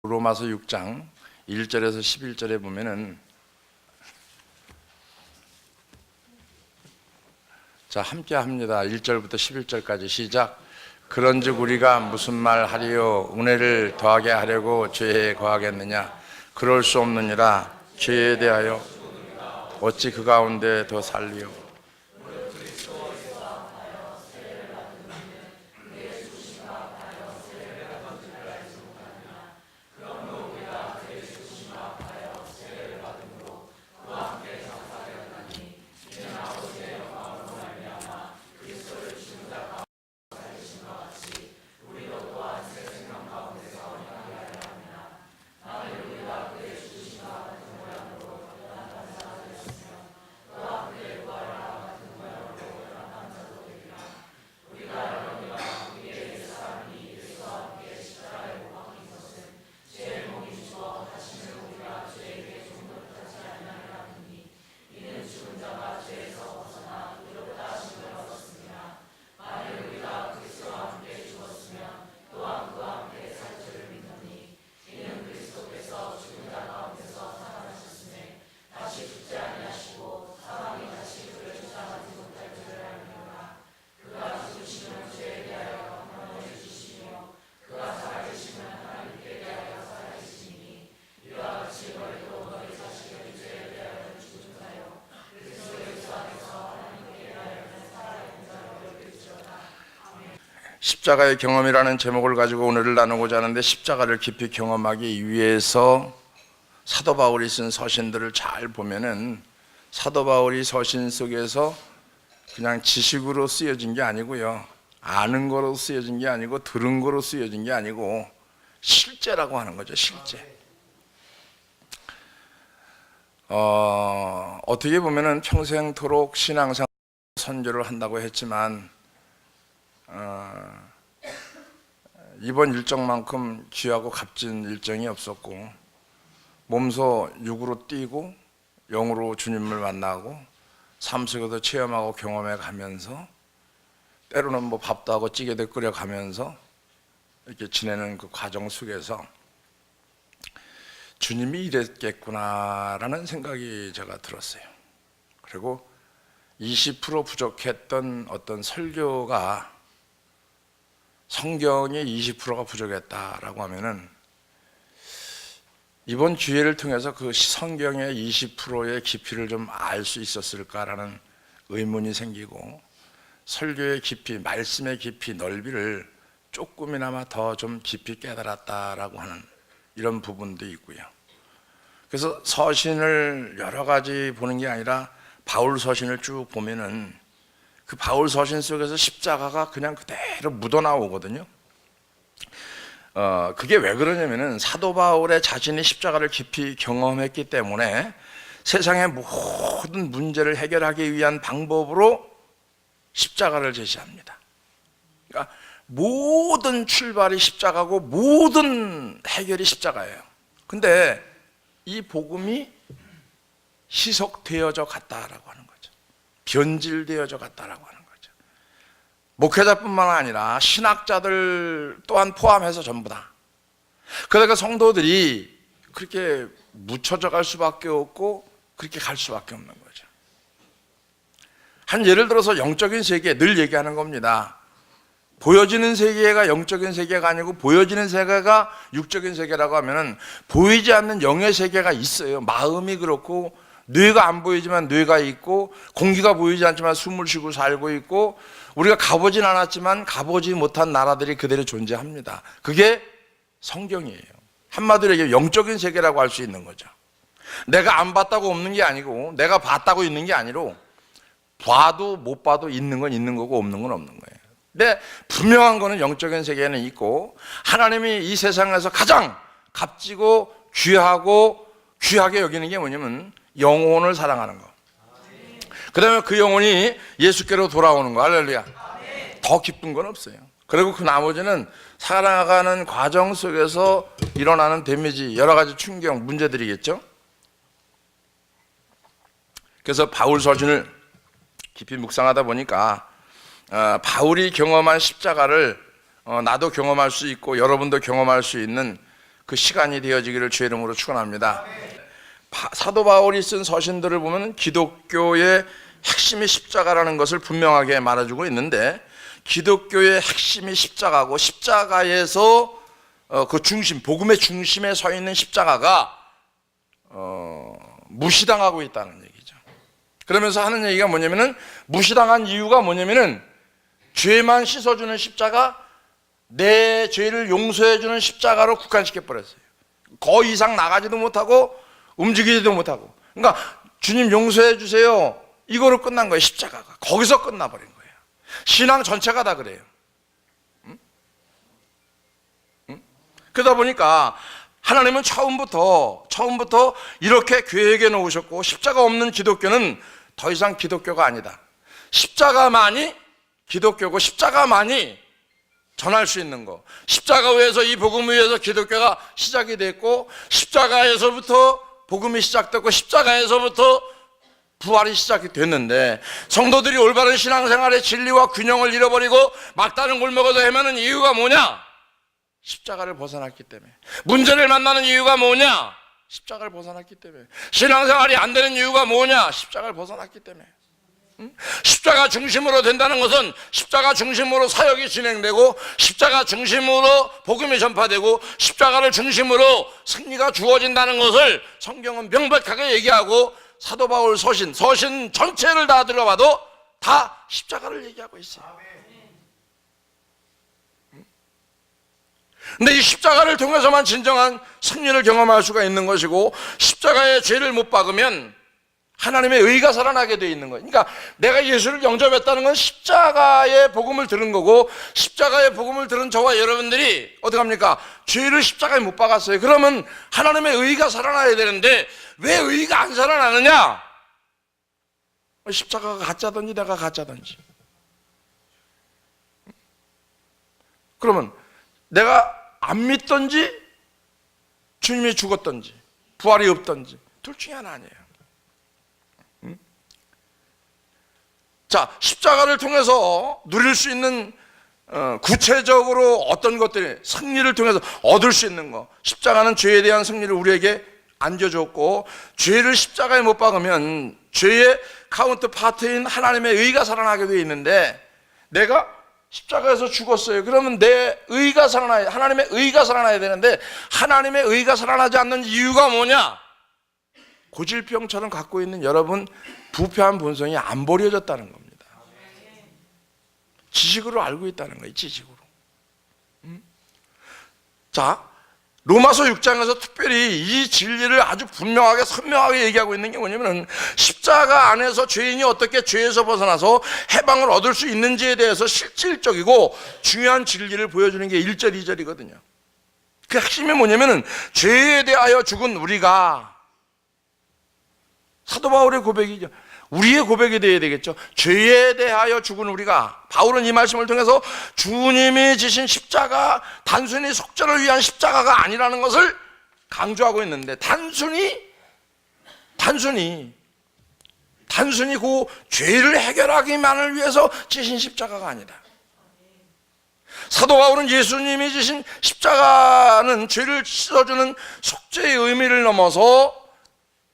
로마서 6장 1절에서 11절에 보면은, 자, 함께 합니다. 1절부터 11절까지 시작. 그런즉 우리가 무슨 말 하리요? 은혜를 더하게 하려고 죄에 거하겠느냐? 그럴 수 없느니라. 죄에 대하여 어찌 그 가운데 더 살리요? 십자가의 경험이라는 제목을 가지고 오늘을 나누고자 하는데, 십자가를 깊이 경험하기 위해서 사도 바울이 쓴 서신들을 잘 보면은 사도 바울이 서신 속에서 그냥 지식으로 쓰여진 게 아니고요, 아는 거로 쓰여진 게 아니고, 들은 거로 쓰여진 게 아니고 실제라고 하는 거죠. 실제. 어떻게 보면은 평생토록 신앙상 선교를 한다고 했지만 이번 일정만큼 귀하고 값진 일정이 없었고, 몸소 육으로 뛰고 영으로 주님을 만나고 삶 속에서 체험하고 경험해 가면서, 때로는 뭐 밥도 하고 찌개도 끓여 가면서 이렇게 지내는 그 과정 속에서 주님이 이랬겠구나라는 생각이 제가 들었어요. 그리고 20% 부족했던 어떤 설교가 성경의 20%가 부족했다라고 하면은, 이번 기회를 통해서 그 성경의 20%의 깊이를 좀 알 수 있었을까라는 의문이 생기고, 설교의 깊이, 말씀의 깊이, 넓이를 조금이나마 더 좀 깊이 깨달았다라고 하는 이런 부분도 있고요. 그래서 서신을 여러 가지 보는 게 아니라 바울 서신을 쭉 보면은 그 바울 서신 속에서 십자가가 그냥 그대로 묻어나오거든요. 그게 왜 그러냐면은, 사도 바울의 자신이 십자가를 깊이 경험했기 때문에 세상의 모든 문제를 해결하기 위한 방법으로 십자가를 제시합니다. 그러니까 모든 출발이 십자가고 모든 해결이 십자가예요. 근데 이 복음이 희석되어져 갔다라고 하는 거죠. 변질되어져 갔다라고 하는 거죠. 목회자뿐만 아니라 신학자들 또한 포함해서 전부 다. 그러니까 성도들이 그렇게 묻혀져 갈 수밖에 없고 그렇게 갈 수밖에 없는 거죠. 한 예를 들어서 영적인 세계, 늘 얘기하는 겁니다. 보여지는 세계가 영적인 세계가 아니고 보여지는 세계가 육적인 세계라고 하면은, 보이지 않는 영의 세계가 있어요. 마음이 그렇고, 뇌가 안 보이지만 뇌가 있고, 공기가 보이지 않지만 숨을 쉬고 살고 있고, 우리가 가보진 않았지만 가보지 못한 나라들이 그대로 존재합니다. 그게 성경이에요. 한마디로 얘기하면 영적인 세계라고 할 수 있는 거죠. 내가 안 봤다고 없는 게 아니고, 내가 봤다고 있는 게 아니로, 봐도 못 봐도 있는 건 있는 거고 없는 건 없는 거예요. 근데 분명한 거는 영적인 세계에는 있고, 하나님이 이 세상에서 가장 값지고 귀하게 여기는 게 뭐냐면 영혼을 사랑하는 거. 그 다음에 그 영혼이 예수께로 돌아오는 거. 할렐루야. 더 기쁜 건 없어요. 그리고 그 나머지는 살아가는 과정 속에서 일어나는 데미지, 여러 가지 충격, 문제들이겠죠. 그래서 바울 서신을 깊이 묵상하다 보니까 바울이 경험한 십자가를 나도 경험할 수 있고 여러분도 경험할 수 있는 그 시간이 되어지기를 주의 이름으로 축원합니다. 사도 바울이 쓴 서신들을 보면 기독교의 핵심이 십자가라는 것을 분명하게 말해주고 있는데, 기독교의 핵심이 십자가고, 십자가에서 그 중심, 복음의 중심에 서 있는 십자가가 무시당하고 있다는 얘기죠. 그러면서 하는 얘기가 뭐냐면은, 무시당한 이유가 뭐냐면은 죄만 씻어주는 십자가, 내 죄를 용서해주는 십자가로 국한시켜 버렸어요. 그 이상 나가지도 못하고 움직이지도 못하고. 그러니까 주님 용서해 주세요, 이거로 끝난 거예요. 십자가가 거기서 끝나버린 거예요. 신앙 전체가 다 그래요. 그러다 보니까 하나님은 처음부터 이렇게 계획해 놓으셨고, 십자가 없는 기독교는 더 이상 기독교가 아니다. 십자가만이 기독교고, 십자가만이 전할 수 있는 거. 십자가 위에서, 이 복음 위에서 기독교가 시작이 됐고, 십자가에서부터 복음이 시작됐고, 십자가에서부터 부활이 시작이 됐는데, 성도들이 올바른 신앙생활의 진리와 균형을 잃어버리고 막다른 골목에서 헤매는 이유가 뭐냐? 십자가를 벗어났기 때문에. 문제를 만나는 이유가 뭐냐? 십자가를 벗어났기 때문에. 신앙생활이 안 되는 이유가 뭐냐? 십자가를 벗어났기 때문에. 십자가 중심으로 된다는 것은 십자가 중심으로 사역이 진행되고, 십자가 중심으로 복음이 전파되고, 십자가를 중심으로 승리가 주어진다는 것을 성경은 명백하게 얘기하고, 사도 바울 서신 전체를 다 들어봐도 다 십자가를 얘기하고 있어요. 근데 이 십자가를 통해서만 진정한 승리를 경험할 수가 있는 것이고, 십자가의 죄를 못 박으면 하나님의 의가 살아나게 되어 있는 거예요. 그러니까 내가 예수를 영접했다는 건 십자가의 복음을 들은 거고, 십자가의 복음을 들은 저와 여러분들이 어떡합니까? 죄를 십자가에 못 박았어요. 그러면 하나님의 의가 살아나야 되는데 왜 의가 안 살아나느냐? 십자가가 가짜든지 내가 가짜든지. 그러면 내가 안 믿든지 주님이 죽었든지 부활이 없든지 둘 중에 하나 아니에요. 자, 십자가를 통해서 누릴 수 있는 구체적으로 어떤 것들이, 승리를 통해서 얻을 수 있는 것, 십자가는 죄에 대한 승리를 우리에게 안겨줬고, 죄를 십자가에 못 박으면 죄의 카운트 파트인 하나님의 의가 살아나게 되어 있는데, 내가 십자가에서 죽었어요. 그러면 내 의가 살아나야, 하나님의 의가 살아나야 되는데, 하나님의 의가 살아나지 않는 이유가 뭐냐? 고질병처럼 갖고 있는 여러분 부패한 본성이 안 버려졌다는 겁니다. 지식으로 알고 있다는 거예요. 지식으로. 자, 로마서 6장에서 특별히 이 진리를 아주 분명하게 선명하게 얘기하고 있는 게 뭐냐면, 십자가 안에서 죄인이 어떻게 죄에서 벗어나서 해방을 얻을 수 있는지에 대해서 실질적이고 중요한 진리를 보여주는 게 1절 2절이거든요 그 핵심이 뭐냐면, 죄에 대하여 죽은 우리가, 사도 바울의 고백이죠. 우리의 고백이 되어야 되겠죠. 죄에 대하여 죽은 우리가, 바울은 이 말씀을 통해서 주님이 지신 십자가, 단순히 속죄를 위한 십자가가 아니라는 것을 강조하고 있는데, 단순히 그 죄를 해결하기만을 위해서 지신 십자가가 아니다. 사도 바울은 예수님이 지신 십자가는 죄를 씻어주는 속죄의 의미를 넘어서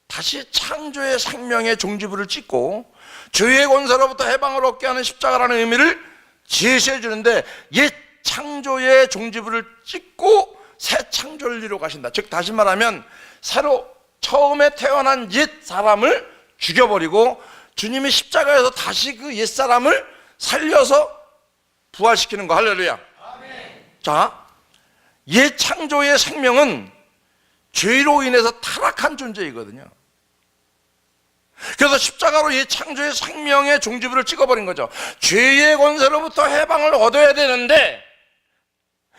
다시 창조의 생명의 종지부를 찍고 죄의 권세로부터 해방을 얻게 하는 십자가라는 의미를 제시해 주는데, 옛 창조의 종지부를 찍고 새 창조를 이루어 가신다. 즉 다시 말하면 새로 처음에 태어난 옛 사람을 죽여버리고 주님이 십자가에서 다시 그 옛 사람을 살려서 부활시키는 거. 할렐루야. 아멘. 자, 옛 창조의 생명은 죄로 인해서 타락한 존재이거든요. 그래서 십자가로 이 창조의 생명의 종지부를 찍어버린 거죠. 죄의 권세로부터 해방을 얻어야 되는데,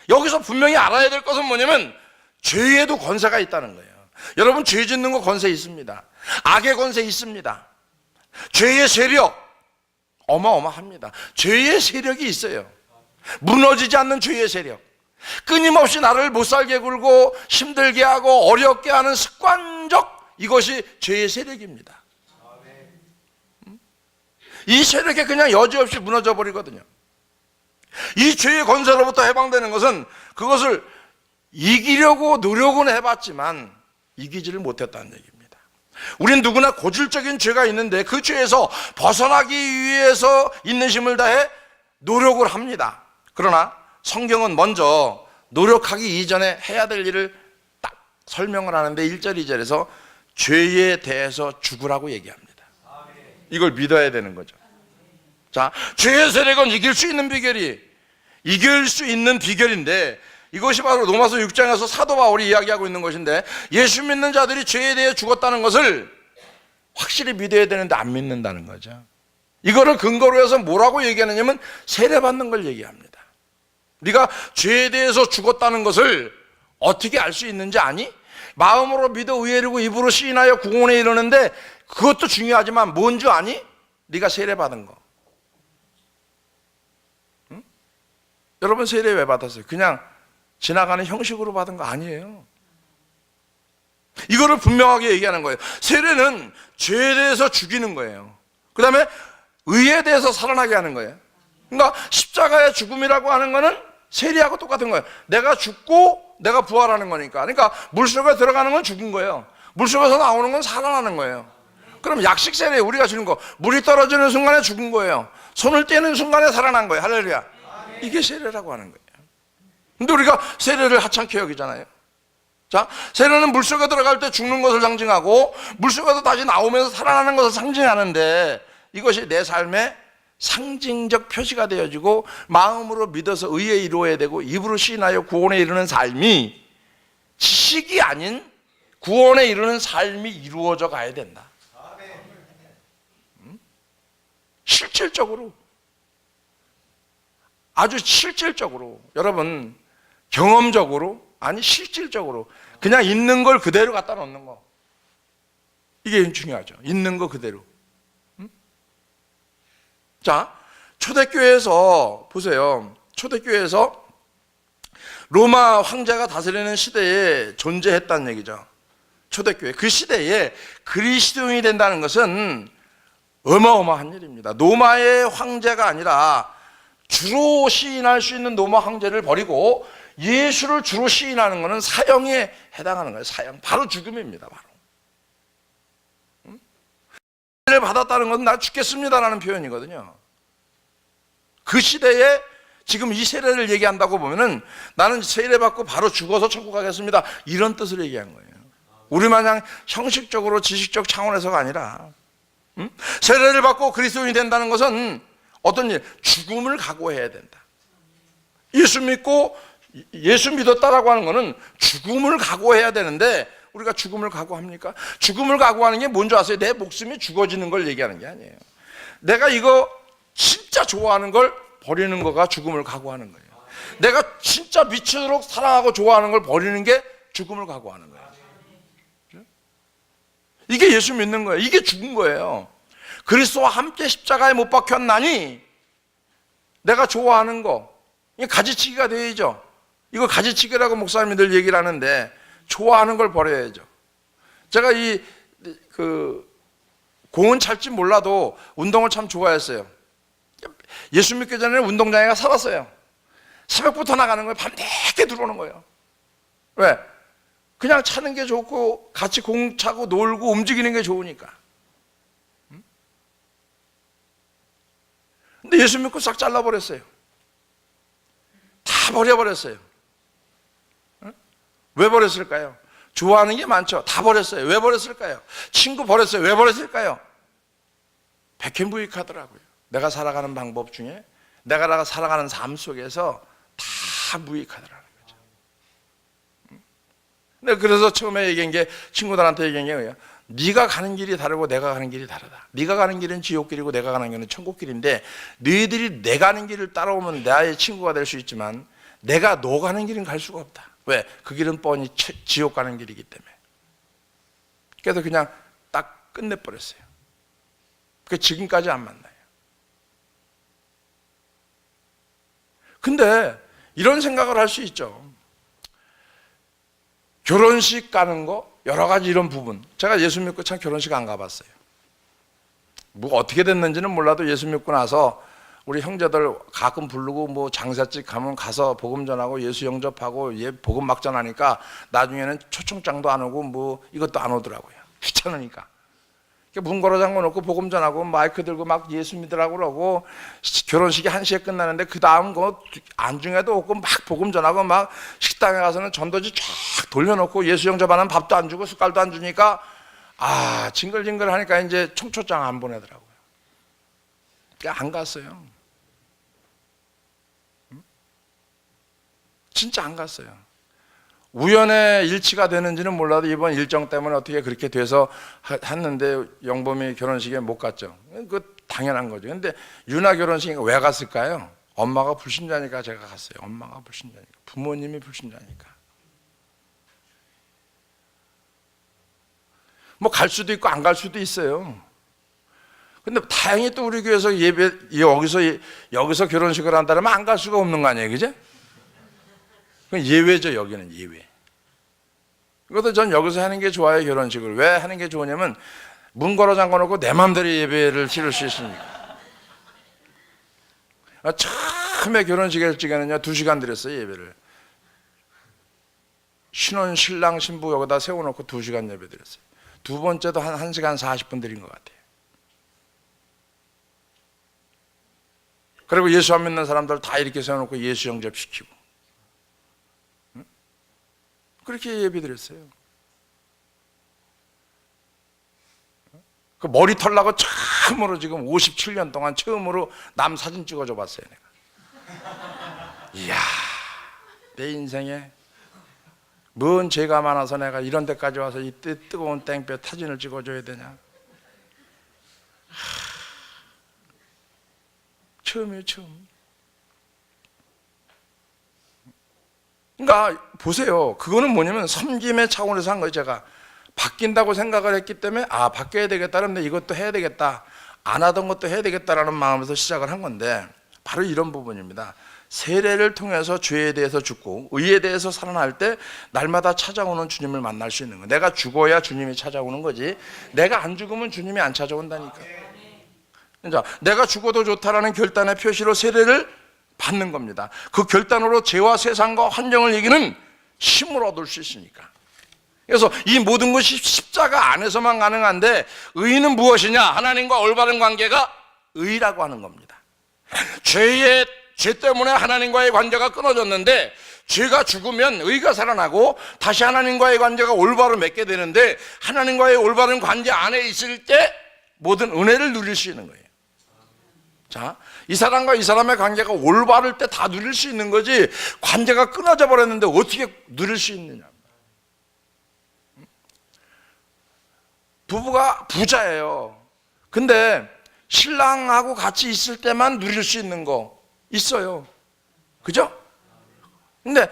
여기서 분명히 알아야 될 것은 뭐냐면, 죄에도 권세가 있다는 거예요. 여러분, 죄 짓는 거 권세 있습니다. 악의 권세 있습니다. 죄의 세력 어마어마합니다. 죄의 세력이 있어요. 무너지지 않는 죄의 세력, 끊임없이 나를 못살게 굴고 힘들게 하고 어렵게 하는 습관적, 이것이 죄의 세력입니다. 이 세력에 그냥 여지없이 무너져 버리거든요. 이 죄의 권세로부터 해방되는 것은 그것을 이기려고 노력은 해봤지만 이기지를 못했다는 얘기입니다. 우린 누구나 고질적인 죄가 있는데 그 죄에서 벗어나기 위해서 있는 힘을 다해 노력을 합니다. 그러나 성경은 먼저 노력하기 이전에 해야 될 일을 딱 설명을 하는데 1절, 2절에서 죄에 대해서 죽으라고 얘기합니다. 이걸 믿어야 되는 거죠. 자, 죄의 세력은 이길 수 있는 비결인데 이것이 바로 로마서 6장에서 사도 바울이 이야기하고 있는 것인데, 예수 믿는 자들이 죄에 대해 죽었다는 것을 확실히 믿어야 되는데 안 믿는다는 거죠. 이거를 근거로 해서 뭐라고 얘기하느냐면 세례받는 걸 얘기합니다. 네가 죄에 대해서 죽었다는 것을 어떻게 알 수 있는지 아니? 마음으로 믿어 의에 이르고 입으로 시인하여 구원에 이르는데, 그것도 중요하지만 뭔 줄 아니? 네가 세례받은 거. 응? 여러분 세례 왜 받았어요? 그냥 지나가는 형식으로 받은 거 아니에요. 이거를 분명하게 얘기하는 거예요. 세례는 죄에 대해서 죽이는 거예요. 그 다음에 의에 대해서 살아나게 하는 거예요. 그러니까 십자가의 죽음이라고 하는 거는 세례하고 똑같은 거예요. 내가 죽고 내가 부활하는 거니까. 그러니까 물속에 들어가는 건 죽은 거예요. 물속에서 나오는 건 살아나는 거예요. 그럼 약식 세례 우리가 주는 거, 물이 떨어지는 순간에 죽은 거예요. 손을 떼는 순간에 살아난 거예요. 할렐루야. 이게 세례라고 하는 거예요. 근데 우리가 세례를 하찮게 여기잖아요. 자, 세례는 물속에 들어갈 때 죽는 것을 상징하고 물속에서 다시 나오면서 살아나는 것을 상징하는데, 이것이 내 삶의 상징적 표시가 되어지고 마음으로 믿어서 의에 이루어야 되고 입으로 시인하여 구원에 이르는 삶이, 지식이 아닌 구원에 이르는 삶이 이루어져 가야 된다. 실질적으로, 아주 실질적으로, 여러분 경험적으로, 아니 실질적으로 그냥 있는 걸 그대로 갖다 놓는 거, 이게 중요하죠. 있는 거 그대로. 자, 초대교회에서 보세요. 초대교회에서 로마 황제가 다스리는 시대에 존재했다는 얘기죠. 초대교회, 그 시대에 그리스도인이 된다는 것은 어마어마한 일입니다. 로마의 황제가 아니라 주로 시인할 수 있는 로마 황제를 버리고 예수를 주로 시인하는 것은 사형에 해당하는 거예요. 사형, 바로 죽음입니다. 바로 세례를 받았다는 것은 나 죽겠습니다라는 표현이거든요. 그 시대에 지금 이 세례를 얘기한다고 보면은 나는 세례 받고 바로 죽어서 천국 가겠습니다, 이런 뜻을 얘기한 거예요. 우리 마냥 형식적으로 지식적 차원에서가 아니라, 세례를 받고 그리스도인이 된다는 것은 어떤 일, 죽음을 각오해야 된다. 예수 믿었다라고 하는 것은 죽음을 각오해야 되는데, 우리가 죽음을 각오합니까? 죽음을 각오하는 게 뭔지 아세요? 내 목숨이 죽어지는 걸 얘기하는 게 아니에요. 내가 이거 진짜 좋아하는 걸 버리는 거가 죽음을 각오하는 거예요. 내가 진짜 미치도록 사랑하고 좋아하는 걸 버리는 게 죽음을 각오하는 거예요. 이게 예수 믿는 거예요. 이게 죽은 거예요. 그리스도와 함께 십자가에 못 박혔나니 내가 좋아하는 거, 이게 가지치기가 되어야죠. 이거 가지치기라고 목사님들 얘기를 하는데, 좋아하는 걸 버려야죠. 제가 공은 찰지 몰라도 운동을 참 좋아했어요. 예수 믿기 전에는 운동장에 살았어요. 새벽부터 나가는 거예요. 밤늦게 들어오는 거예요. 왜? 그냥 차는 게 좋고 같이 공 차고 놀고 움직이는 게 좋으니까. 근데 예수 믿고 싹 잘라버렸어요. 다 버려버렸어요. 왜 버렸을까요? 좋아하는 게 많죠. 다 버렸어요. 왜 버렸을까요? 친구 버렸어요. 왜 버렸을까요? 백행무익하더라고요. 내가 살아가는 방법 중에, 내가 살아가는 삶 속에서 다 무익하더라는 거죠. 근데 그래서 처음에 얘기한 게, 친구들한테 얘기한 게 뭐예요? 네가 가는 길이 다르고 내가 가는 길이 다르다. 네가 가는 길은 지옥길이고 내가 가는 길은 천국길인데, 너희들이 내 가는 길을 따라오면 나의 친구가 될 수 있지만 내가 너 가는 길은 갈 수가 없다. 왜? 그 길은 뻔히 지옥 가는 길이기 때문에. 그래서 그냥 딱 끝내버렸어요. 그 지금까지 안 만나요. 근데 이런 생각을 할 수 있죠. 결혼식 가는 거, 여러 가지 이런 부분. 제가 예수 믿고 참 결혼식 안 가봤어요. 뭐 어떻게 됐는지는 몰라도 예수 믿고 나서 우리 형제들 가끔 부르고 뭐 장사집 가면 가서 복음 전하고 예수 영접하고 복음 막 전하니까 나중에는 초청장도 안 오고 뭐 이것도 안 오더라고요. 귀찮으니까. 문 걸어 잠궈 놓고 복음 전하고 마이크 들고 막 예수 믿으라고 그러고 결혼식이 1시에 끝나는데 그 다음 거 안중에도 없고 막 복음 전하고 막 식당에 가서는 전도지 쫙 돌려놓고 예수 영접하는 밥도 안 주고 숟갈도 안 주니까 징글징글 하니까 이제 청초장 안 보내더라고요. 안 갔어요. 진짜 안 갔어요. 우연의 일치가 되는지는 몰라도 이번 일정 때문에 어떻게 그렇게 돼서 했는데 영범이 결혼식에 못 갔죠. 그 당연한 거죠. 근데 유나 결혼식에 왜 갔을까요? 엄마가 불신자니까 제가 갔어요. 엄마가 불신자니까. 부모님이 불신자니까. 뭐 갈 수도 있고 안 갈 수도 있어요. 근데 다행히 또 우리 교회에서 여기서 결혼식을 한다면 안 갈 수가 없는 거 아니에요, 그죠? 예외죠, 여기는 예외. 그것도 전 여기서 하는 게 좋아요, 결혼식을. 왜 하는 게 좋으냐면 문 걸어 잠궈 놓고 내 맘대로 예배를 치를 수 있으니까. 처음에 결혼식 할 적에는요 2시간 드렸어요, 예배를. 신혼 신랑 신부 여기다 세워놓고 2시간 예배 드렸어요. 두 번째도 한 1시간 40분 드린 것 같아요. 그리고 예수 안 믿는 사람들 다 이렇게 세워놓고 예수 영접시키고 그렇게 예배 드렸어요. 그 머리 털라고 처음으로 지금 57년 동안 처음으로 남 사진 찍어줘 봤어요, 내가. 이야, 내 인생에 뭔 죄가 많아서 내가 이런 데까지 와서 이 뜨거운 땡볕 사진을 찍어줘야 되냐. 처음이에요, 처음. 그러니까 보세요. 그거는 뭐냐면 섬김의 차원에서 한 거예요. 제가 바뀐다고 생각을 했기 때문에 바뀌어야 되겠다. 그런데 이것도 해야 되겠다. 안 하던 것도 해야 되겠다라는 마음에서 시작을 한 건데 바로 이런 부분입니다. 세례를 통해서 죄에 대해서 죽고 의에 대해서 살아날 때 날마다 찾아오는 주님을 만날 수 있는 거예요. 내가 죽어야 주님이 찾아오는 거지 내가 안 죽으면 주님이 안 찾아온다니까. 그러니까 내가 죽어도 좋다라는 결단의 표시로 세례를 받는 겁니다. 그 결단으로 죄와 세상과 환경을 이기는 힘을 얻을 수 있으니까. 그래서 이 모든 것이 십자가 안에서만 가능한데 의는 무엇이냐? 하나님과 올바른 관계가 의라고 하는 겁니다. 죄 때문에 하나님과의 관계가 끊어졌는데 죄가 죽으면 의가 살아나고 다시 하나님과의 관계가 올바로 맺게 되는데 하나님과의 올바른 관계 안에 있을 때 모든 은혜를 누릴 수 있는 거예요. 자, 이 사람과 이 사람의 관계가 올바를 때 다 누릴 수 있는 거지 관계가 끊어져 버렸는데 어떻게 누릴 수 있느냐. 부부가 부자예요. 근데 신랑하고 같이 있을 때만 누릴 수 있는 거 있어요. 그죠? 근데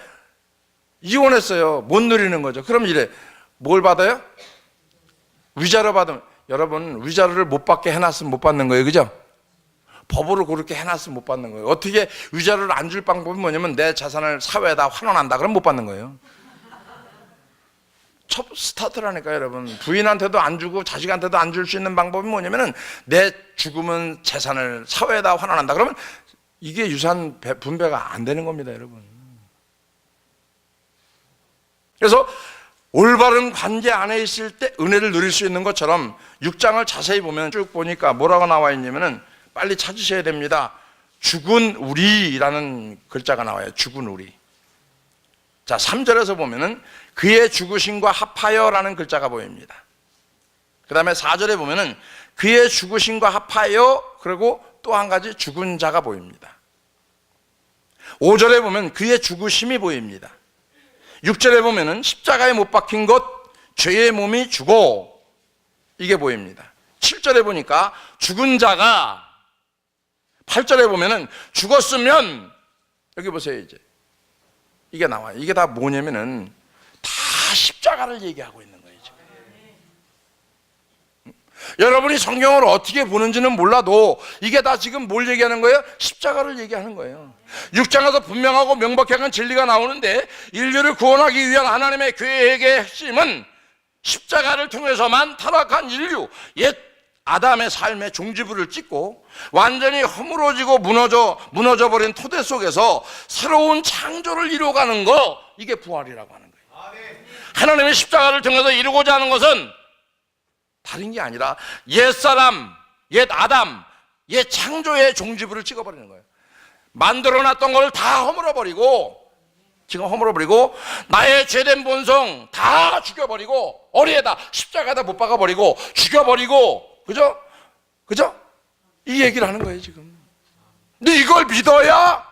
이혼했어요. 못 누리는 거죠. 그럼 이래. 뭘 받아요? 위자료 받으면, 여러분 위자료를 못 받게 해놨으면 못 받는 거예요. 그죠? 법으로 그렇게 해놨으면 못 받는 거예요. 어떻게 위자료를 안 줄 방법이 뭐냐면 내 자산을 사회에다 환원한다 그러면 못 받는 거예요. 첫 스타트라니까요, 여러분. 부인한테도 안 주고 자식한테도 안 줄 수 있는 방법이 뭐냐면은 내 죽으면 재산을 사회에다 환원한다 그러면 이게 유산 분배가 안 되는 겁니다, 여러분. 그래서 올바른 관계 안에 있을 때 은혜를 누릴 수 있는 것처럼 6장을 자세히 보면 쭉 보니까 뭐라고 나와 있냐면은 빨리 찾으셔야 됩니다. 죽은 우리라는 글자가 나와요. 죽은 우리. 자, 3절에서 보면은 그의 죽으심과 합하여라는 글자가 보입니다. 그 다음에 4절에 보면은 그의 죽으심과 합하여, 그리고 또 한 가지 죽은 자가 보입니다. 5절에 보면 그의 죽으심이 보입니다. 6절에 보면은 십자가에 못 박힌 것, 죄의 몸이 죽어, 이게 보입니다. 7절에 보니까 죽은 자가, 8절에 보면은 죽었으면, 여기 보세요, 이제. 이게 나와요. 이게 다 뭐냐면은 다 십자가를 얘기하고 있는 거예요, 지금. 여러분이 성경을 어떻게 보는지는 몰라도 이게 다 지금 뭘 얘기하는 거예요? 십자가를 얘기하는 거예요. 6장에서 분명하고 명백한 진리가 나오는데 인류를 구원하기 위한 하나님의 계획의 핵심은 십자가를 통해서만 타락한 인류, 옛 아담의 삶에 종지부를 찍고 완전히 허물어지고 무너져버린 토대 속에서 새로운 창조를 이루어가는 거, 이게 부활이라고 하는 거예요. 하나님의 십자가를 통해서 이루고자 하는 것은 다른 게 아니라 옛사람, 옛 아담, 옛 창조의 종지부를 찍어버리는 거예요. 만들어놨던 걸 다 허물어버리고, 지금 허물어버리고, 나의 죄된 본성 다 죽여버리고, 어리에다 십자가에다 못 박아버리고 죽여버리고, 그죠? 이 얘기를 하는 거예요 지금. 근데 이걸 믿어야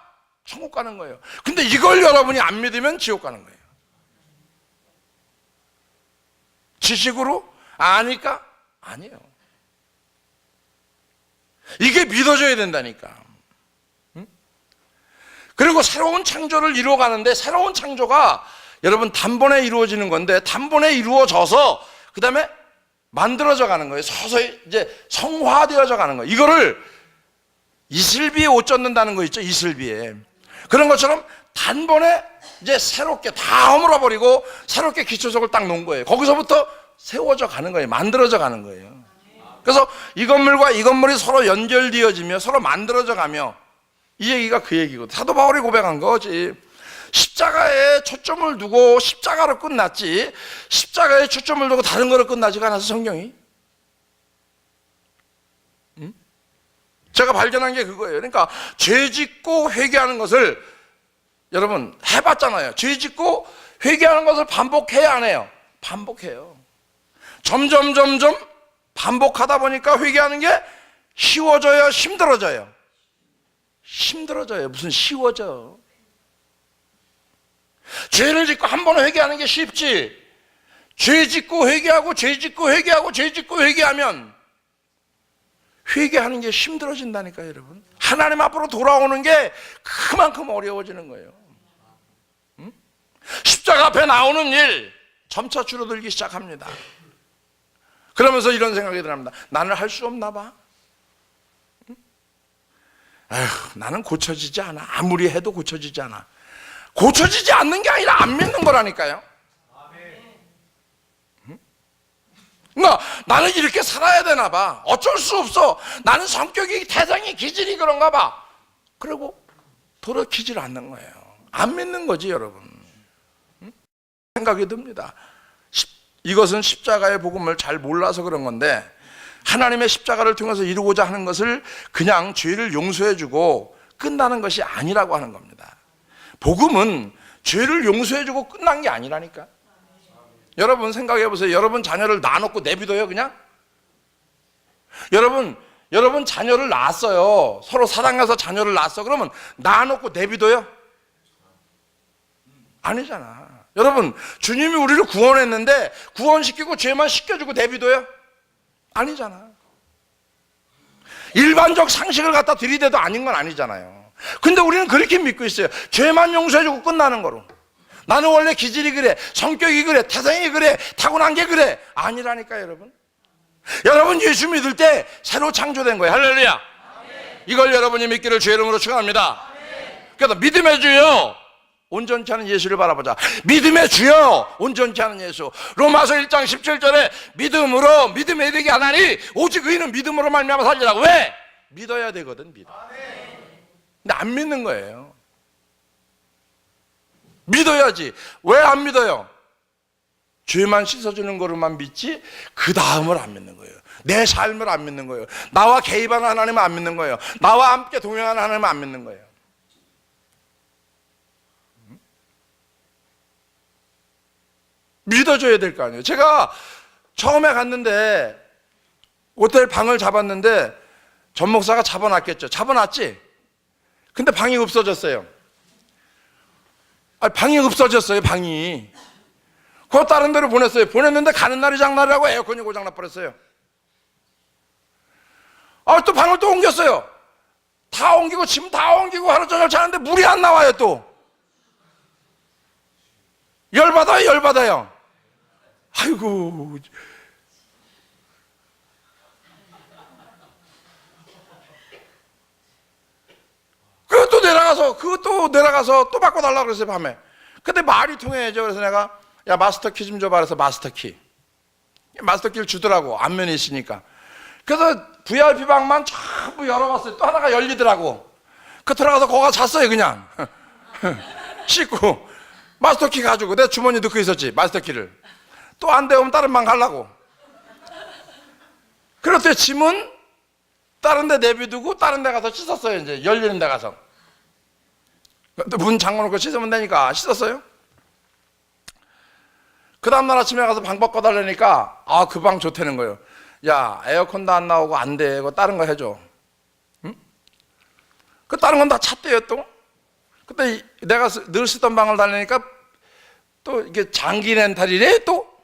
천국 가는 거예요. 근데 이걸 여러분이 안 믿으면 지옥 가는 거예요. 지식으로 아니까? 아니에요. 이게 믿어져야 된다니까. 그리고 새로운 창조를 이루어가는데, 새로운 창조가 여러분 단번에 이루어지는 건데, 단번에 이루어져서 그 다음에 만들어져 가는 거예요. 서서히 이제 성화되어져 가는 거예요. 이거를 이슬비에 옷 젖는다는 거 있죠, 이슬비에. 그런 것처럼 단번에 이제 새롭게 다 허물어버리고 새롭게 기초석을 딱 놓은 거예요. 거기서부터 세워져 가는 거예요. 만들어져 가는 거예요. 그래서 이 건물과 이 건물이 서로 연결되어지며 서로 만들어져 가며, 이 얘기가 그 얘기거든. 사도 바울이 고백한 거지. 십자가에 초점을 두고 십자가로 끝났지, 십자가에 초점을 두고 다른 거로 끝나지가 않아서 성경이. 제가 발견한 게 그거예요. 그러니까 죄 짓고 회개하는 것을 여러분 해봤잖아요. 죄 짓고 회개하는 것을 반복해야 안 해요? 반복해요. 점점 반복하다 보니까 회개하는 게 쉬워져요, 힘들어져요? 힘들어져요. 무슨 쉬워져? 죄를 짓고 한 번 회개하는 게 쉽지, 죄 짓고 회개하고 죄 짓고 회개하고 죄 짓고 회개하면 회개하는 게 힘들어진다니까요, 여러분. 하나님 앞으로 돌아오는 게 그만큼 어려워지는 거예요. 십자가 앞에 나오는 일 점차 줄어들기 시작합니다. 그러면서 이런 생각이 듭니다. 나는 할 수 없나 봐. 에휴, 나는 고쳐지지 않아. 아무리 해도 고쳐지지 않아. 고쳐지지 않는 게 아니라 안 믿는 거라니까요. 그러니까 나는 이렇게 살아야 되나 봐. 어쩔 수 없어. 나는 성격이, 태생이, 기질이 그런가 봐. 그리고 돌이키질 않는 거예요. 안 믿는 거지, 여러분. 생각이 듭니다. 이것은 십자가의 복음을 잘 몰라서 그런 건데, 하나님의 십자가를 통해서 이루고자 하는 것을 그냥 죄를 용서해주고 끝나는 것이 아니라고 하는 겁니다. 복음은 죄를 용서해주고 끝난 게 아니라니까. 여러분 생각해 보세요. 여러분 자녀를 놔놓고 내비둬요 그냥? 여러분 자녀를 낳았어요. 서로 사랑해서 자녀를 낳았어. 그러면 놔놓고 내비둬요? 아니잖아. 여러분, 주님이 우리를 구원했는데 구원시키고 죄만 씻겨주고 내비둬요? 아니잖아. 일반적 상식을 갖다 들이대도 아닌 건 아니잖아요. 근데 우리는 그렇게 믿고 있어요. 죄만 용서해주고 끝나는 거로. 나는 원래 기질이 그래, 성격이 그래, 태생이 그래, 타고난 게 그래. 아니라니까요, 여러분. 여러분 예수 믿을 때 새로 창조된 거예요. 할렐루야. 아멘. 이걸 여러분이 믿기를 주의 이름으로 축원합니다. 그래서 믿음의 주여 온전치 않은 예수를 바라보자. 믿음의 주여 온전치 않은 예수. 로마서 1장 17절에 믿음으로 믿음의 이르게 하나니 오직 의인은 믿음으로 말미암아 살리라고. 왜? 믿어야 되거든. 믿어. 근데 안 믿는 거예요. 믿어야지. 왜 안 믿어요? 죄만 씻어주는 거로만 믿지 그 다음을 안 믿는 거예요. 내 삶을 안 믿는 거예요. 나와 개입하는 하나님을 안 믿는 거예요. 나와 함께 동행하는 하나님을 안 믿는 거예요. 믿어줘야 될 거 아니에요. 제가 처음에 갔는데 호텔 방을 잡았는데 전 목사가 잡아놨겠죠. 잡아놨지? 근데 방이 없어졌어요. 방이 없어졌어요. 방이. 그거 다른 데로 보냈어요. 보냈는데 가는 날이 장날이라고 에어컨이 고장나 버렸어요. 또 방을 또 옮겼어요. 다 옮기고 짐 다 옮기고 하루 종일 자는데 물이 안 나와요. 또 열받아요. 아이고, 그것도 내려가서 또 바꿔달라고 그랬어요. 밤에. 근데 말이 통해야죠. 그래서 내가 야 마스터키 좀 줘봐. 그래서 마스터키를 주더라고. 안면이 있으니까. 그래서 VIP 방만 전부 열어봤어요. 또 하나가 열리더라고. 그 들어가서 거가 잤어요 그냥. 씻고 마스터키 가지고 내 주머니 넣고 있었지 마스터키를. 또 안 되면 다른 방 가려고. 그럴 때 짐은 다른 데 내비두고 다른 데 가서 씻었어요. 이제 열리는 데 가서. 문 잠궈놓고 씻으면 되니까 씻었어요. 그 다음날 아침에 가서 방 바꿔달라니까 그 방 좋다는 거예요. 야, 에어컨도 안 나오고 안 돼. 그거 다른 거 해줘. 응? 그 다른 건 다 찼대요 또. 근데 내가 늘 쓰던 방을 달라니까 또 이게 장기 렌탈이래 또.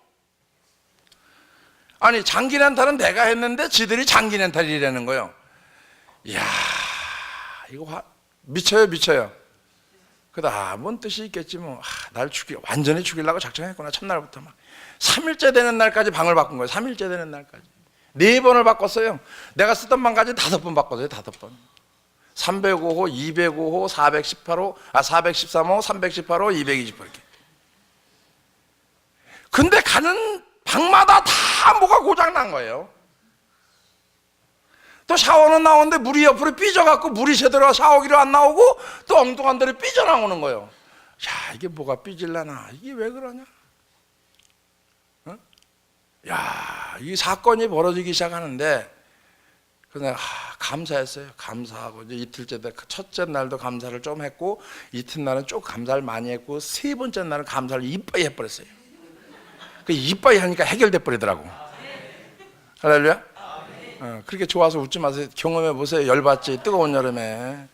아니 장기 렌탈은 내가 했는데 지들이 장기 렌탈이라는 거예요. 이야, 이거 미쳐요 미쳐요. 그다 뭔 뜻이 있겠지 뭐. 날 완전히 죽이려고 작정했구나. 첫날부터 막 3일째 되는 날까지 방을 바꾼 거예요. 3일째 되는 날까지 4번을 바꿨어요. 내가 쓰던 방까지 5번 바꿨어요. 5번. 305호, 205호, 418호, 413호, 318호, 220호 이렇게. 근데 가는 방마다 다 뭐가 고장 난 거예요. 또 샤워는 나오는데 물이 옆으로 삐져갖고 물이 제대로 샤워기로 안 나오고 또 엉뚱한 데로 삐져나오는 거예요. 야, 이게 뭐가 삐질라나? 이게 왜 그러냐? 어? 야, 이 사건이 벌어지기 시작하는데 그래서 감사했어요. 감사하고 이제 이틀째 첫째 날도 감사를 좀 했고 이튿날은 좀 감사를 많이 했고 세 번째 날은 감사를 이빠이 해버렸어요. 그 이빠이 하니까 해결돼 버리더라고. 할렐루야. 그렇게 좋아서 웃지 마세요. 경험해 보세요. 열받지. 뜨거운 여름에.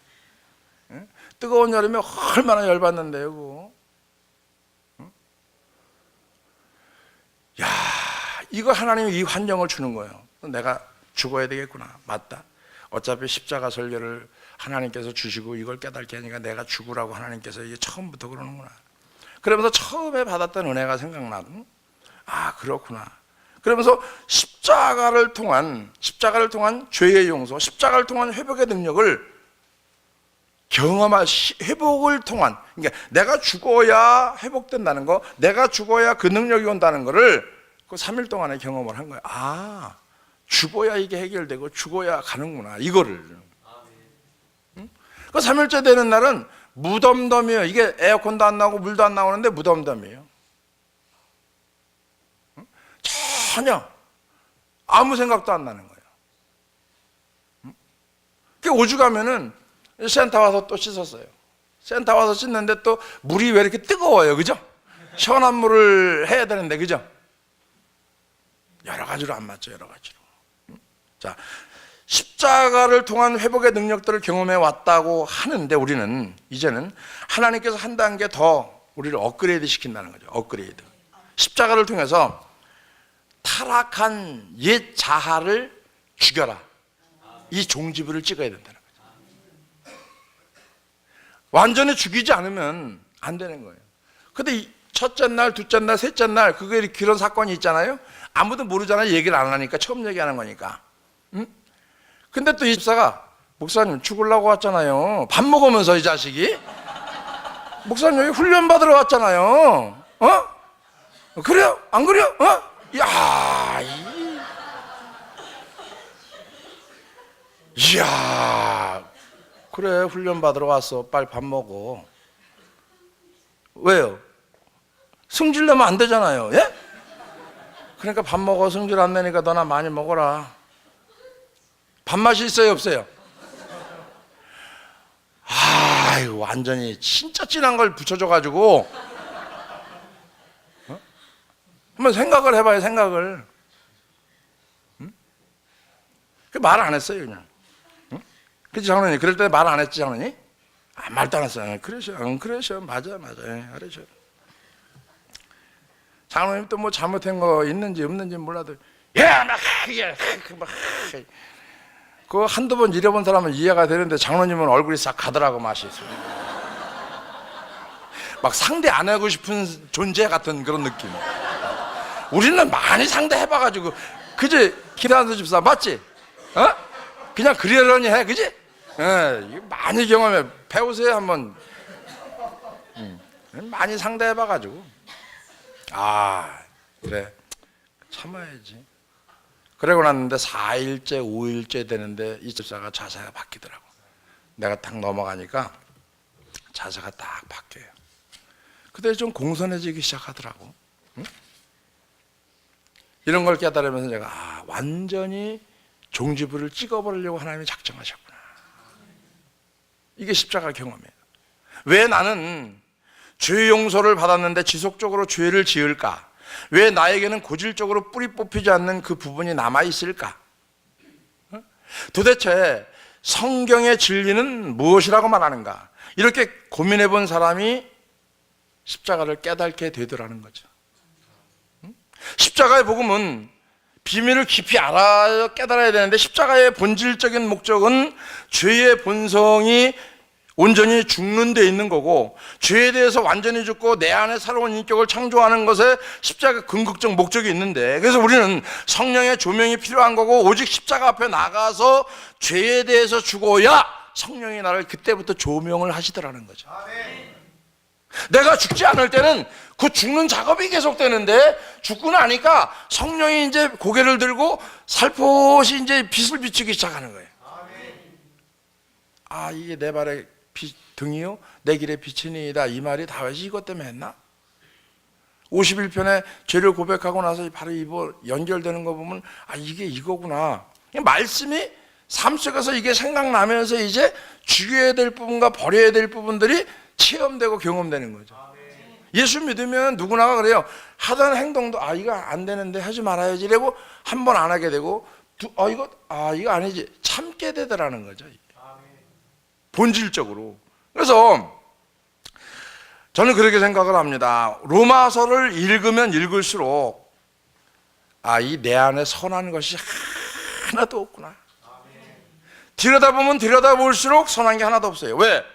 뜨거운 여름에 얼마나 열받는데요 그거. 야, 이거 하나님이 이 환경을 주는 거예요. 내가 죽어야 되겠구나. 맞다. 어차피 십자가 설교를 하나님께서 주시고 이걸 깨닫게 하니까 내가 죽으라고 하나님께서 이게 처음부터 그러는구나. 그러면서 처음에 받았던 은혜가 생각나고 그렇구나. 그러면서 십자가를 통한 죄의 용서, 십자가를 통한 회복의 능력을 경험할 회복을 통한, 그러니까 내가 죽어야 회복된다는 거, 내가 죽어야 그 능력이 온다는 거를 그 3일 동안에 경험을 한 거예요. 죽어야 이게 해결되고 죽어야 가는구나 이거를. 응? 그 3일째 되는 날은 무덤덤이에요. 이게 에어컨도 안 나오고 물도 안 나오는데 무덤덤이에요. 응? 전혀 아무 생각도 안 나는 거예요. 응? 그 오죽하면은 센터 와서 또 씻었어요. 센터 와서 씻는데 또 물이 왜 이렇게 뜨거워요, 그죠? 시원한 물을 해야 되는데, 그죠? 여러 가지로 안 맞죠, 여러 가지로. 자, 십자가를 통한 회복의 능력들을 경험해 왔다고 하는데 우리는 이제는 하나님께서 한 단계 더 우리를 업그레이드 시킨다는 거죠. 업그레이드. 십자가를 통해서 타락한 옛 자아를 죽여라. 이 종지부를 찍어야 된다는 거죠. 완전히 죽이지 않으면 안 되는 거예요. 근데 첫째 날, 둘째 날, 셋째 날 그게 그런 사건이 있잖아요. 아무도 모르잖아요. 얘기를 안 하니까. 처음 얘기하는 거니까. 응? 근데 또 이 집사가 목사님 죽으려고 왔잖아요. 밥 먹으면서 이 자식이 목사님 여기 훈련 받으러 왔잖아요. 그래요? 안 그래요? 야, 이야, 그래 훈련 받으러 왔어. 빨리 밥 먹어. 왜요? 승질 내면 안 되잖아요. 예? 그러니까 밥 먹어. 승질 안 내니까 너나 많이 먹어라. 밥맛이 있어요, 없어요? 이거 완전히 진짜 진한 걸 붙여줘가지고 한번 생각을 해봐요, 생각을. 응? 말 안 했어요, 그냥. 응? 그치, 장로님? 그럴 때 말 안 했지, 장로님? 말도 안 했어요. 그러셔, 그러셔. 맞아. 그러셔. 장로님 또 뭐 잘못한 거 있는지 없는지 몰라도, 그거 한두 번 잃어본 사람은 이해가 되는데 장로님은 얼굴이 싹 가더라고, 맛이. 막 상대 안 하고 싶은 존재 같은 그런 느낌. 우리는 많이 상대해봐가지고, 그지? 기대한수 집사, 맞지? 그냥 그러려니 해, 그지? 많이 경험해. 배우세요, 한번. 많이 상대해봐가지고. 그래. 참아야지. 그러고 났는데 4일째 5일째 되는데 이 집사가 자세가 바뀌더라고. 내가 딱 넘어가니까 자세가 딱 바뀌어요. 그때 좀 공손해지기 시작하더라고. 응? 이런 걸 깨달으면서 제가 완전히 종지부를 찍어버리려고 하나님이 작정하셨구나. 이게 십자가 경험이에요. 왜 나는 죄 용서를 받았는데 지속적으로 죄를 지을까? 왜 나에게는 고질적으로 뿌리 뽑히지 않는 그 부분이 남아있을까? 도대체 성경의 진리는 무엇이라고 말하는가? 이렇게 고민해 본 사람이 십자가를 깨닫게 되더라는 거죠. 십자가의 복음은 비밀을 깊이 알아 깨달아야 되는데, 십자가의 본질적인 목적은 죄의 본성이 온전히 죽는 데 있는 거고, 죄에 대해서 완전히 죽고 내 안에 새로운 인격을 창조하는 것에 십자가 궁극적 목적이 있는데, 그래서 우리는 성령의 조명이 필요한 거고, 오직 십자가 앞에 나가서 죄에 대해서 죽어야 성령이 나를 그때부터 조명을 하시더라는 거죠. 내가 죽지 않을 때는 그 죽는 작업이 계속되는데, 죽고 나니까 성령이 이제 고개를 들고 살포시 이제 빛을 비추기 시작하는 거예요. 이게 내 발의 등이요 내 길의 빛이니이다, 이 말이 다윗이 이것 때문에 했나? 51편에 죄를 고백하고 나서 바로 이거 연결되는 거 보면 이게 이거구나. 말씀이 삶 속에서 이게 생각나면서 이제 죽여야 될 부분과 버려야 될 부분들이 체험되고 경험되는 거죠. 예수 믿으면 누구나가 그래요. 하던 행동도 이거 안 되는데 하지 말아야지 이러고 한 번 안 하게 되고, 이거 아니지 참게 되더라는 거죠. 본질적으로. 그래서 저는 그렇게 생각을 합니다. 로마서를 읽으면 읽을수록 이 내 안에 선한 것이 하나도 없구나. 들여다보면 들여다볼수록 선한 게 하나도 없어요. 왜?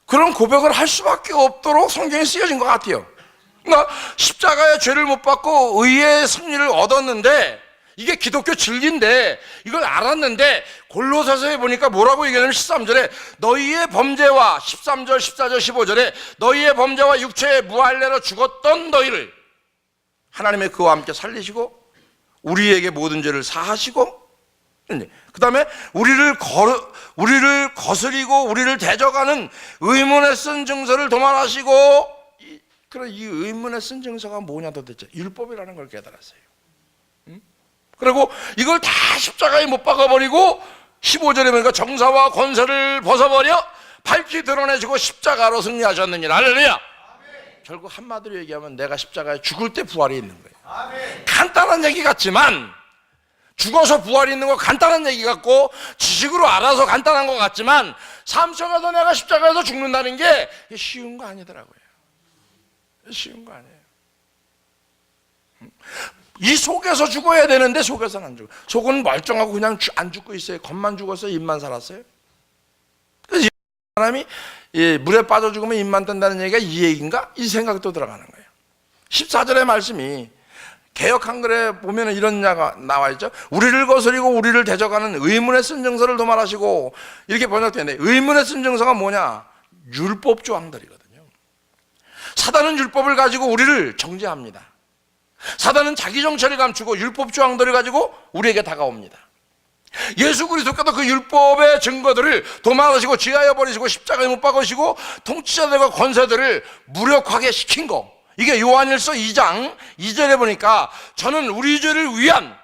그런 고백을 할 수밖에 없도록 성경이 쓰여진 것 같아요. 그러니까 십자가의 죄를 못 받고 의의 승리를 얻었는데, 이게 기독교 진리인데 이걸 알았는데, 골로새서에 보니까 뭐라고 얘기하냐면 13절에 너희의 범죄와 13절 14절 15절에 너희의 범죄와 육체의 무할례로 죽었던 너희를 하나님의 그와 함께 살리시고 우리에게 모든 죄를 사하시고, 그 다음에 우리를 거스리고 우리를 대적하는 의문에 쓴 증서를 도말하시고, 그럼 이 의문에 쓴 증서가 뭐냐 도대체? 율법이라는 걸 깨달았어요. 그리고 이걸 다 십자가에 못 박아버리고 15절에 보니까 정사와 권세를 벗어버려 밝히 드러내시고 십자가로 승리하셨느니라. 할렐루야. 결국 한마디로 얘기하면 내가 십자가에 죽을 때 부활이 있는 거예요. 간단한 얘기 같지만, 죽어서 부활이 있는 거 간단한 얘기 같고 지식으로 알아서 간단한 것 같지만, 삶 속에서 내가 십자가에서 죽는다는 게 쉬운 거 아니더라고요. 쉬운 거 아니에요. 이 속에서 죽어야 되는데 속에서는 안 죽어. 속은 멀쩡하고 그냥 안 죽고 있어요. 겉만 죽었어요. 입만 살았어요. 그래서 이 사람이 물에 빠져 죽으면 입만 뜬다는 얘기가 이 얘기인가? 이 생각도 들어가는 거예요. 14절의 말씀이 개역 한글에 보면 이런 자가 나와 있죠. 우리를 거스리고 우리를 대적하는 의문에 쓴 증서를 도말하시고, 이렇게 번역되는데, 의문에 쓴 증서가 뭐냐? 율법 조항들이거든요. 사단은 율법을 가지고 우리를 정죄합니다. 사단은 자기 정체를 감추고 율법 조항들을 가지고 우리에게 다가옵니다. 예수 그리스도께서 그 율법의 증거들을 도말하시고 지하여 버리시고 십자가에 못 박으시고 통치자들과 권세들을 무력하게 시킨 거, 이게 요한일서 2장 2절에 보니까 저는 우리 죄를 위한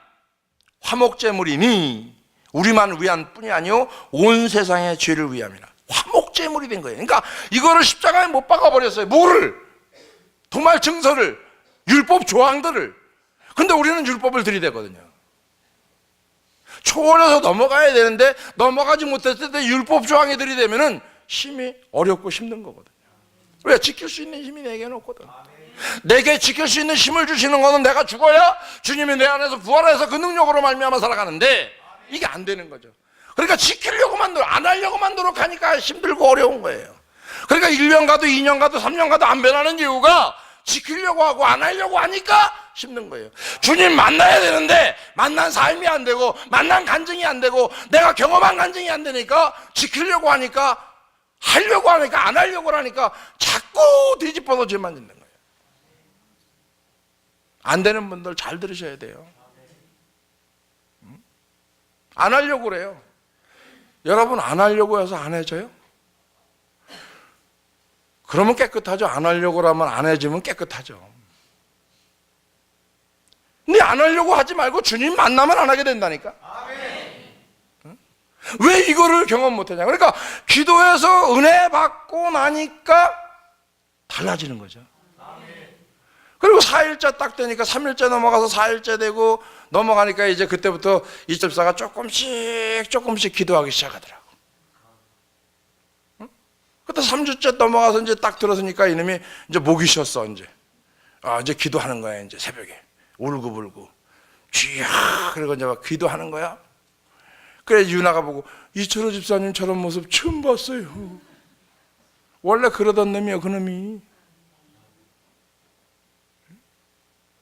화목제물이니 우리만 위한 뿐이 아니요 온 세상의 죄를 위함이라. 화목제물이 된 거예요. 그러니까 이거를 십자가에 못 박아버렸어요. 뭐를? 도말 증서를, 율법 조항들을. 근데 우리는 율법을 들이대거든요. 초월해서 넘어가야 되는데 넘어가지 못했을 때 율법 조항이 들이대면은 힘이 어렵고 힘든 거거든요. 왜? 지킬 수 있는 힘이 내게는 없거든. 내게 지킬 수 있는 힘을 주시는 거는 내가 죽어야 주님이 내 안에서 부활해서 그 능력으로 말미암아 살아가는데, 이게 안 되는 거죠. 그러니까 지키려고만 안 하려고만 노력하니까 힘들고 어려운 거예요. 그러니까 1년 가도 2년 가도 3년 가도 안 변하는 이유가 지키려고 하고 안 하려고 하니까 힘든 거예요. 주님 만나야 되는데 만난 삶이 안 되고 만난 간증이 안 되고 내가 경험한 간증이 안 되니까, 지키려고 하니까, 하려고 하니까, 안 하려고 하니까 자꾸 뒤집어서 죄만 짓는 거예요. 안 되는 분들 잘 들으셔야 돼요. 안 하려고 그래요. 여러분, 안 하려고 해서 안 해져요? 그러면 깨끗하죠. 안 하려고 하면 안 해지면 깨끗하죠. 근데 안 하려고 하지 말고 주님 만나면 안 하게 된다니까. 응? 왜 이거를 경험 못하냐? 그러니까 기도해서 은혜 받고 나니까 달라지는 거죠. 그리고 4일째 딱 되니까 3일째 넘어가서 4일째 되고 넘어가니까 이제 그때부터 이 집사가 조금씩 기도하기 시작하더라고. 응? 그때 3주째 넘어가서 이제 딱 들어서니까 이놈이 이제 목이 쉬었어, 이제. 이제 기도하는 거야, 이제 새벽에. 울고불고. 쥐야! 그리고 이제 막 기도하는 거야. 그래, 유나가 보고, 이철호 집사님 저런 모습 처음 봤어요. 원래 그러던 놈이요, 그놈이.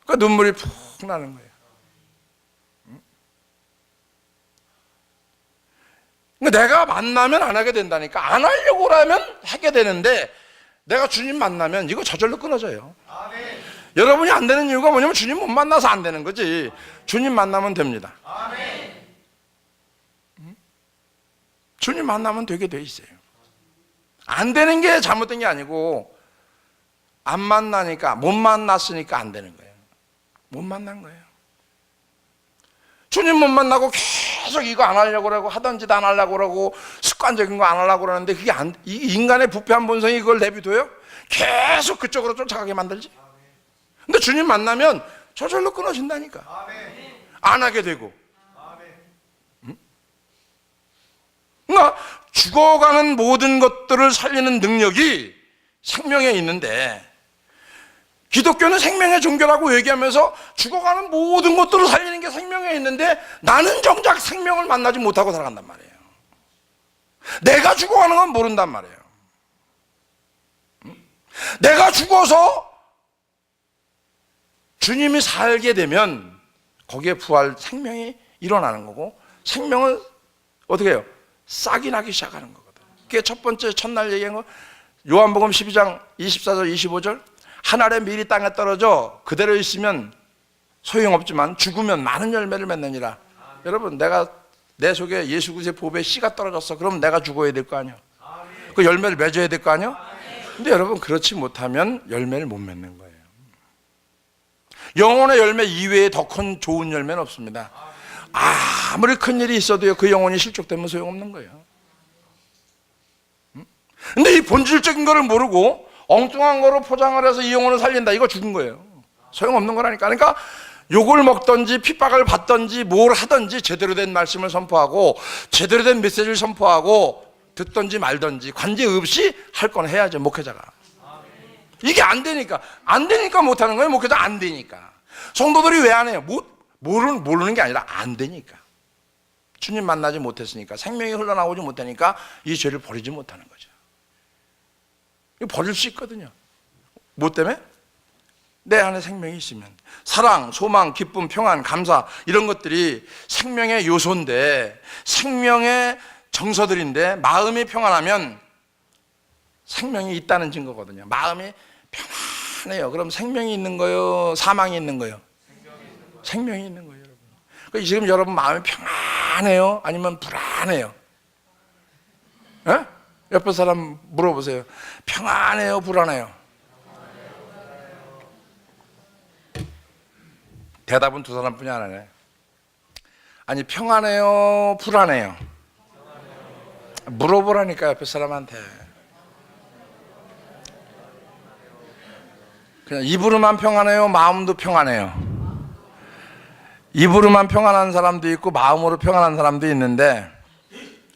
그 눈물이 푹 나는 거예요. 내가 만나면 안 하게 된다니까. 안 하려고 하면 하게 되는데 내가 주님 만나면 이거 저절로 끊어져요. 아멘. 여러분이 안 되는 이유가 뭐냐면 주님 못 만나서 안 되는 거지. 주님 만나면 됩니다. 아멘. 주님 만나면 되게 돼 있어요. 안 되는 게 잘못된 게 아니고 안 만나니까, 못 만났으니까 안 되는 거예요. 못 만난 거예요. 주님 못 만나고 계속 이거 안 하려고 그러고 하던 짓 안 하려고 그러고 습관적인 거 안 하려고 그러는데 그게 이 인간의 부패한 본성이 그걸 내비둬요? 계속 그쪽으로 쫓아가게 만들지. 근데 주님 만나면 저절로 끊어진다니까. 안 하게 되고. 그러니까 죽어가는 모든 것들을 살리는 능력이 생명에 있는데, 기독교는 생명의 종교라고 얘기하면서 죽어가는 모든 것들을 살리는 게 생명에 있는데 나는 정작 생명을 만나지 못하고 살아간단 말이에요. 내가 죽어가는 건 모른단 말이에요. 내가 죽어서 주님이 살게 되면 거기에 부활 생명이 일어나는 거고, 생명은 어떻게 해요? 싹이 나기 시작하는 거거든. 그게 첫 번째 첫날 얘기한 거, 요한복음 12장 24절 25절. 한 알의 밀이 땅에 떨어져 그대로 있으면 소용없지만 죽으면 많은 열매를 맺느니라. 여러분, 내가 내 속에 예수 그리스도의 보배의 씨가 떨어졌어. 그럼 내가 죽어야 될 거 아니야. 그 열매를 맺어야 될 거 아니야. 근데 여러분, 그렇지 못하면 열매를 못 맺는 거예요. 영혼의 열매 이외에 더 큰 좋은 열매는 없습니다. 아무리 큰 일이 있어도요, 그 영혼이 실족되면 소용없는 거예요. 근데 이 본질적인 거를 모르고 엉뚱한 거로 포장을 해서 이 영혼을 살린다, 이거 죽은 거예요. 소용없는 거라니까. 그러니까 욕을 먹든지 핍박을 받든지 뭘 하든지 제대로 된 말씀을 선포하고 제대로 된 메시지를 선포하고 듣든지 말든지 관계없이 할 건 해야죠, 목회자가. 이게 안 되니까 못하는 거예요. 목회자 안 되니까. 성도들이 왜 안 해요? 모르는 게 아니라 안 되니까. 주님 만나지 못했으니까, 생명이 흘러나오지 못하니까 이 죄를 버리지 못하는 거죠. 이거 버릴 수 있거든요. 뭐 때문에? 내 안에 생명이 있으면. 사랑, 소망, 기쁨, 평안, 감사, 이런 것들이 생명의 요소인데, 생명의 정서들인데, 마음이 평안하면 생명이 있다는 증거거든요. 마음이 평안해요. 그럼 생명이 있는 거요, 사망이 있는 거요? 생명이 있는 거예요, 여러분. 그러니까 지금 여러분 마음이 평안해요? 아니면 불안해요? 에? 옆에 사람 물어보세요. 평안해요, 불안해요? 대답은 두 사람뿐이 안 하네. 아니, 평안해요, 불안해요? 물어보라니까, 옆에 사람한테. 그냥 입으로만 평안해요, 마음도 평안해요? 입으로만 평안한 사람도 있고 마음으로 평안한 사람도 있는데,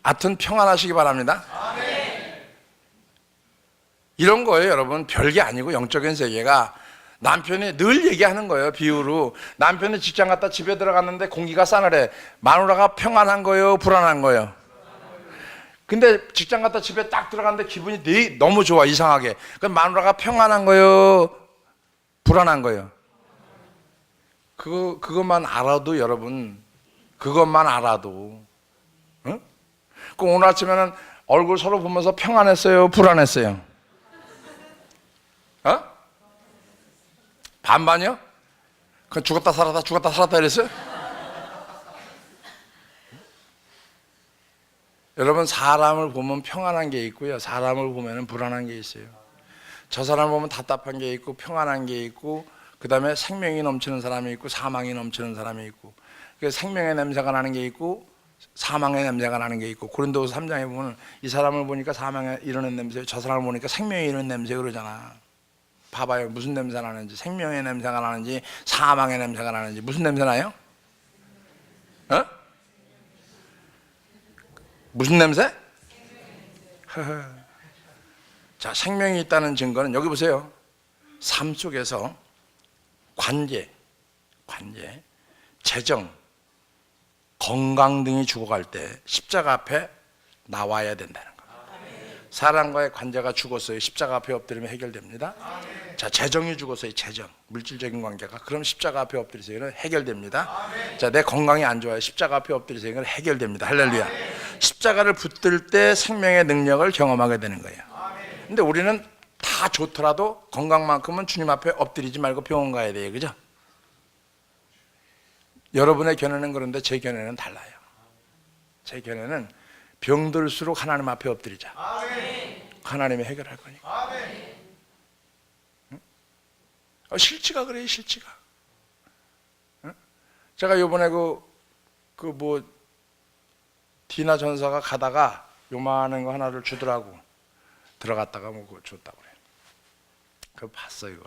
하여튼 평안하시기 바랍니다. 이런 거예요, 여러분. 별게 아니고 영적인 세계가. 남편이 늘 얘기하는 거예요, 비유로. 남편이 직장 갔다 집에 들어갔는데 공기가 싸늘해. 마누라가 평안한 거예요, 불안한 거예요? 근데 직장 갔다 집에 딱 들어갔는데 기분이 너무 좋아, 이상하게. 그럼 마누라가 평안한 거예요, 불안한 거예요? 그것만 알아도, 여러분, 그것만 알아도, 응? 그럼 오늘 아침에는 얼굴 서로 보면서 평안했어요, 불안했어요? 반반이요? 그럼 죽었다 살았다 이랬어요? 여러분, 사람을 보면 평안한 게 있고요, 사람을 보면 불안한 게 있어요. 저 사람을 보면 답답한 게 있고 평안한 게 있고, 그 다음에 생명이 넘치는 사람이 있고 사망이 넘치는 사람이 있고, 그 생명의 냄새가 나는 게 있고 사망의 냄새가 나는 게 있고, 고린도후서 3장에 보면 이 사람을 보니까 사망에 이르는 냄새, 저 사람을 보니까 생명이 이르는 냄새 그러잖아. 봐봐요, 무슨 냄새 나는지. 생명의 냄새가 나는지 사망의 냄새가 나는지. 무슨 냄새 나요? 어? 무슨 냄새? 자, 생명이 있다는 증거는 여기 보세요. 삶 속에서 관계, 재정, 건강 등이 죽어갈 때 십자가 앞에 나와야 된다는 거예요. 사람과의 관계가 죽었어요. 십자가 앞에 엎드리면 해결됩니다. 자, 재정이 죽었어요. 재정, 물질적인 관계가. 그럼 십자가 앞에 엎드리세요. 해결됩니다. 자, 내 건강이 안 좋아요. 십자가 앞에 엎드리세요. 해결됩니다. 할렐루야. 십자가를 붙들 때 생명의 능력을 경험하게 되는 거예요. 근데 우리는 다 좋더라도 건강만큼은 주님 앞에 엎드리지 말고 병원 가야 돼요. 그죠? 여러분의 견해는 그런데 제 견해는 달라요. 제 견해는 병들수록 하나님 앞에 엎드리자. 하나님이 해결할 거니까. 실지가 그래요, 실지가. 제가 요번에 디나 전사가 가다가 요만한 거 하나를 주더라고. 들어갔다가 그거 줬다고 그래. 그거 봤어, 이걸.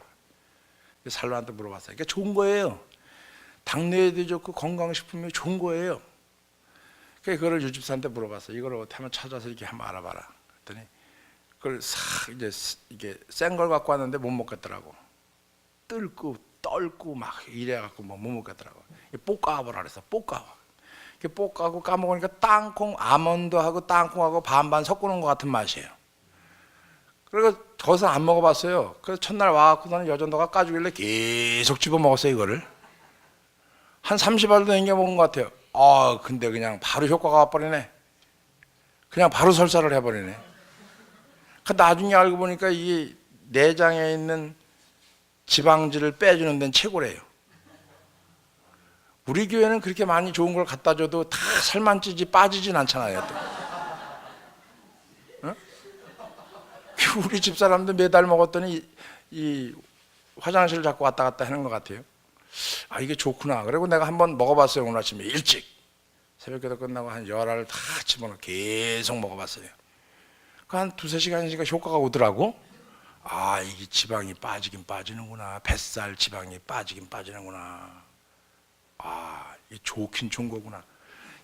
살로한테 물어봤어요. 이게 좋은 거예요. 당뇨에도 좋고 건강식품이 좋은 거예요. 그걸 유집사한테 물어봤어요. 이걸 어떻게 하면 찾아서 이렇게 한번 알아봐라. 그랬더니 그걸 싹 이게 센 걸 갖고 왔는데 못 먹겠더라고. 뜰고 떨고 막 이래갖고 못 먹겠더라고. 볶아보라 그랬어. 볶아봐. 볶아고 까먹으니까 땅콩, 아몬드하고 땅콩하고 반반 섞어놓은 것 같은 맛이에요. 그래서 거기서 안 먹어봤어요. 그래서 첫날 와갖고서는 여전도가 까주길래 계속 집어 먹었어요. 이거를 한 30알도 남겨 먹은 것 같아요. 근데 그냥 바로 효과가 와버리네. 그냥 바로 설사를 해버리네. 나중에 알고 보니까 이게 내장에 있는 지방질을 빼주는 데는 최고래요. 우리 교회는 그렇게 많이 좋은 걸 갖다 줘도 다 살만 찌지 빠지진 않잖아요. 또. 어? 우리 집사람도 매달 먹었더니 이 화장실 자꾸 왔다 갔다 하는 것 같아요. 이게 좋구나. 그리고 내가 한번 먹어봤어요. 오늘 아침에 일찍 새벽기도 끝나고 한 10알을 다 집어넣어 계속 먹어봤어요. 한 2-3시간이니까 효과가 오더라고. 이게 지방이 빠지긴 빠지는구나. 뱃살 지방이 빠지긴 빠지는구나. 이게 좋긴 좋은 거구나.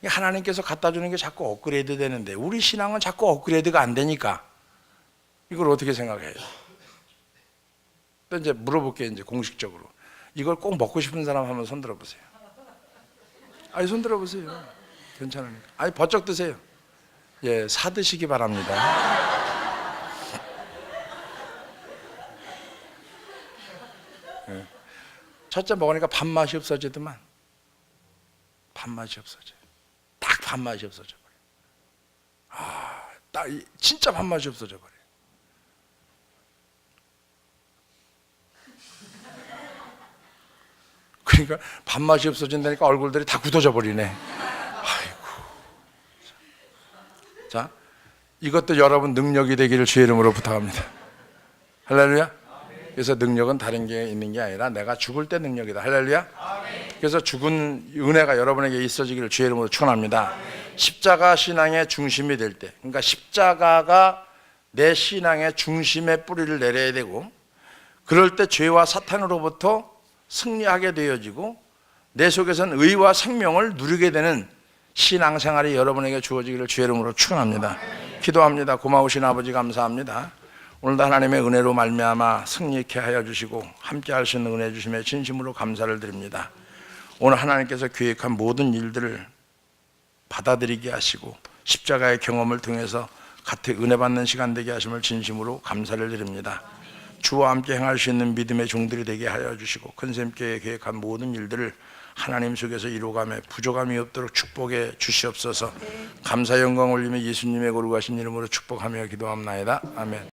하나님께서 갖다 주는 게 자꾸 업그레이드 되는데 우리 신앙은 자꾸 업그레이드가 안 되니까 이걸 어떻게 생각해요? 또 이제 물어볼게요. 이제 공식적으로 이걸 꼭 먹고 싶은 사람 한번 손 들어보세요. 손 들어보세요. 괜찮으니까. 버쩍 드세요. 예, 사드시기 바랍니다. 예. 첫째 먹으니까 밥맛이 없어지더만. 밥맛이 없어져. 딱 밥맛이 없어져 버려. 딱 진짜 밥맛이 없어져 버려. 그러니까 밥맛이 없어진다니까 얼굴들이 다 굳어져 버리네. 아이고. 자, 이것도 여러분 능력이 되기를 주의 이름으로 부탁합니다. 할렐루야. 그래서 능력은 다른 게 있는 게 아니라 내가 죽을 때 능력이다. 할렐루야. 그래서 죽은 은혜가 여러분에게 있어지기를 주의 이름으로 축원합니다. 십자가 신앙의 중심이 될 때, 그러니까 십자가가 내 신앙의 중심에 뿌리를 내려야 되고, 그럴 때 죄와 사탄으로부터 승리하게 되어지고 내 속에서는 의와 생명을 누리게 되는 신앙생활이 여러분에게 주어지기를 주의 이름으로 축원합니다. 기도합니다. 고마우신 아버지 감사합니다. 오늘도 하나님의 은혜로 말미암아 승리케 하여 주시고 함께 할 수 있는 은혜 주심에 진심으로 감사를 드립니다. 오늘 하나님께서 계획한 모든 일들을 받아들이게 하시고 십자가의 경험을 통해서 같이 은혜 받는 시간 되게 하심을 진심으로 감사를 드립니다. 주와 함께 행할 수 있는 믿음의 종들이 되게 하여 주시고 큰샘교회에 계획한 모든 일들을 하나님 속에서 이루어가며 부족함이 없도록 축복해 주시옵소서. 감사 영광 올리며 예수님의 거룩하신 이름으로 축복하며 기도합나이다. 아멘.